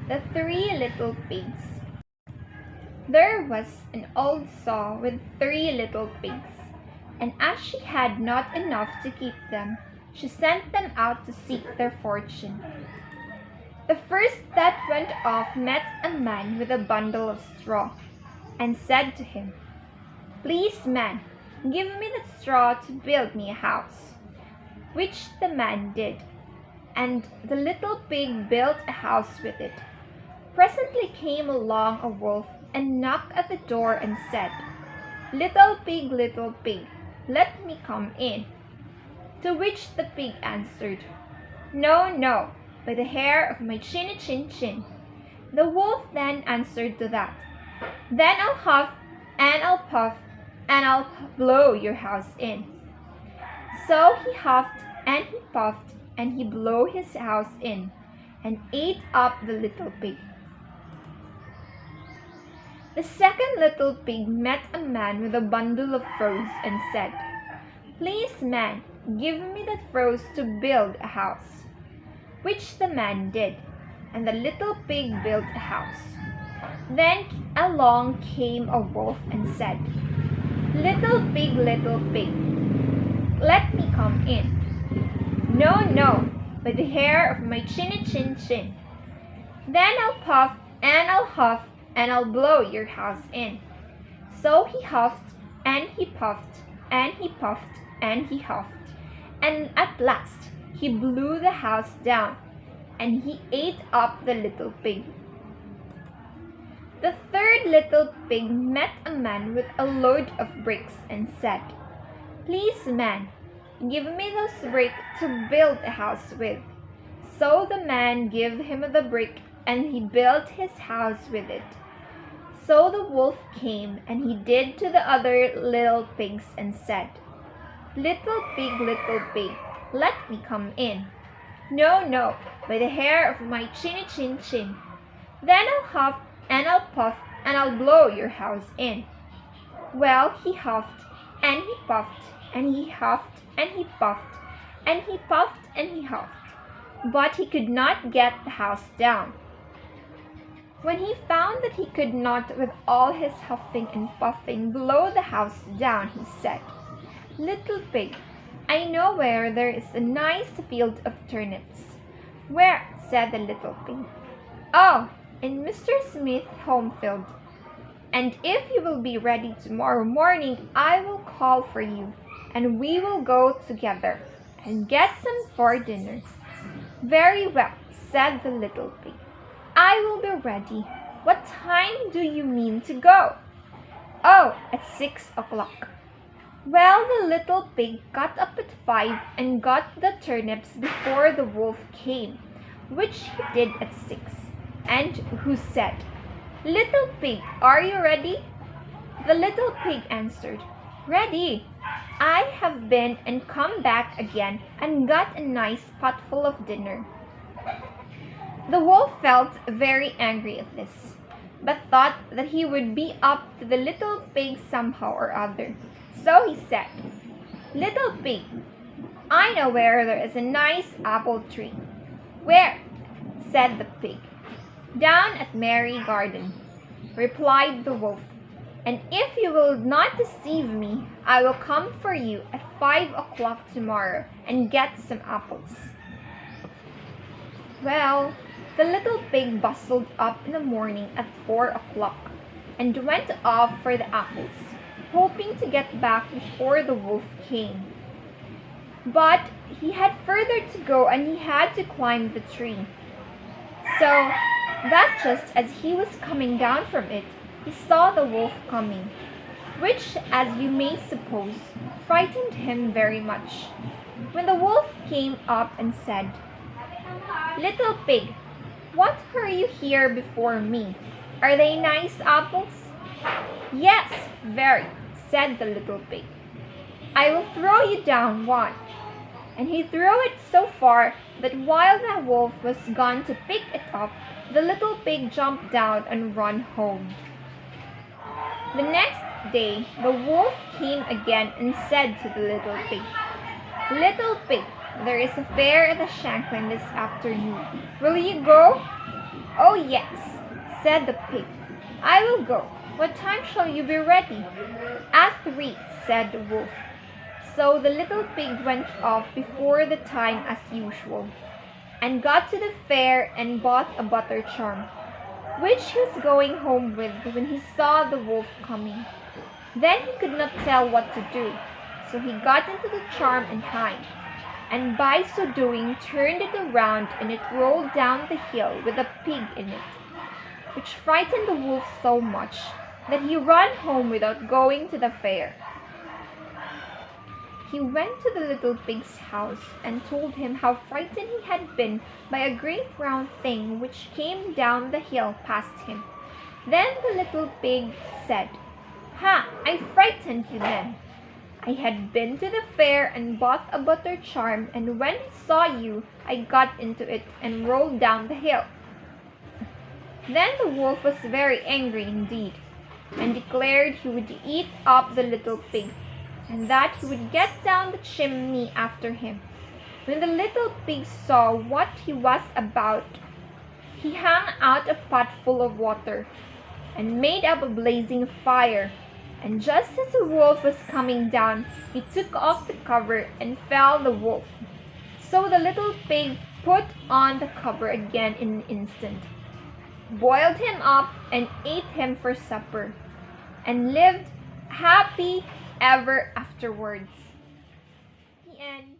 The Three Little Pigs. There was an old saw with 3 little pigs, and as she had not enough to keep them, she sent them out to seek their fortune. The first that went off met a man with a bundle of straw, and said to him, "Please, man, give me the straw to build me a house," which the man did, and the little pig built a house with it. Presently came along a wolf and knocked at the door and said, little pig, let me come in." To which the pig answered, "No, no, by the hair of my chinny chin chin." The wolf then answered to that, "Then I'll huff and I'll puff and I'll blow your house in." So he huffed and he puffed and he blew his house in, and ate up the little pig. The second little pig met a man with a bundle of froze and said, "Please, man, give me the froze to build a house," which the man did, and the little pig built a house. Then along came a wolf and said, little pig, let me come in." "No, no, by the hair of my chinny chin chin." "Then I'll puff and I'll huff and I'll blow your house in." So he huffed and he puffed and he puffed and he huffed, and at last he blew the house down, and he ate up the little pig. The third little pig met a man with a load of bricks and said, "Please, man, give me those bricks to build a house with." So the man gave him the brick, and he built his house with it. So the wolf came, and he did to the other little pigs and said, little pig, let me come in." "No, no, by the hair of my chinny chin chin." "Then I'll huff and I'll puff and I'll blow your house in." Well, he huffed and he puffed and he huffed and he puffed and he puffed and he huffed, but he could not get the house down. When he found that he could not with all his huffing and puffing blow the house down, he said, "Little pig, I know where there is a nice field of turnips." "Where?" said the little pig. "Oh, in Mr. Smith's home field. And if you will be ready tomorrow morning, I will call for you, and we will go together and get some for dinner." "Very well," said the little pig. "I will be ready. What time do you mean to go?" "Oh, at 6 o'clock." Well, the little pig got up at 5 and got the turnips before the wolf came, which he did at 6, and who said, "Little pig, are you ready?" The little pig answered, "Ready. I have been and come back again and got a nice potful of dinner." The wolf felt very angry at this, but thought that he would be up to the little pig somehow or other. So he said, "Little pig, I know where there is a nice apple tree." "Where?" said the pig. "Down at Mary Garden," replied the wolf. "And if you will not deceive me, I will come for you at 5 o'clock tomorrow and get some apples." Well, the little pig bustled up in the morning at 4 o'clock and went off for the apples, hoping to get back before the wolf came. But he had further to go, and he had to climb the tree. So that just as he was coming down from it, he saw the wolf coming, which, as you may suppose, frightened him very much. When the wolf came up and said, "Little pig, what are you here before me? Are they nice apples?" "Yes, very," said the little pig. "I will throw you down one." And he threw it so far that while the wolf was gone to pick it up, the little pig jumped down and ran home. The next day the wolf came again and said to the little pig, "Little pig, there is a fair at the Shanklin this afternoon. Will you go?" "Oh, yes," said the pig. "I will go. What time shall you be ready?" "At 3," said the wolf. So the little pig went off before the time as usual, and got to the fair and bought a butter charm, which he was going home with when he saw the wolf coming. Then he could not tell what to do, so he got into the charm and hid, and by so doing turned it around, and it rolled down the hill with a pig in it, which frightened the wolf so much that he ran home without going to the fair. He went to the little pig's house and told him how frightened he had been by a great round thing which came down the hill past him. Then the little pig said, "Ha! I frightened you then. I had been to the fair and bought a butter charm, and when I saw you, I got into it and rolled down the hill." Then the wolf was very angry indeed, and declared he would eat up the little pig, and that he would get down the chimney after him. When the little pig saw what he was about, he hung out a pot full of water, and made up a blazing fire. And just as the wolf was coming down, he took off the cover and felled the wolf. So the little pig put on the cover again in an instant, boiled him up, and ate him for supper, and lived happy ever afterwards. The end.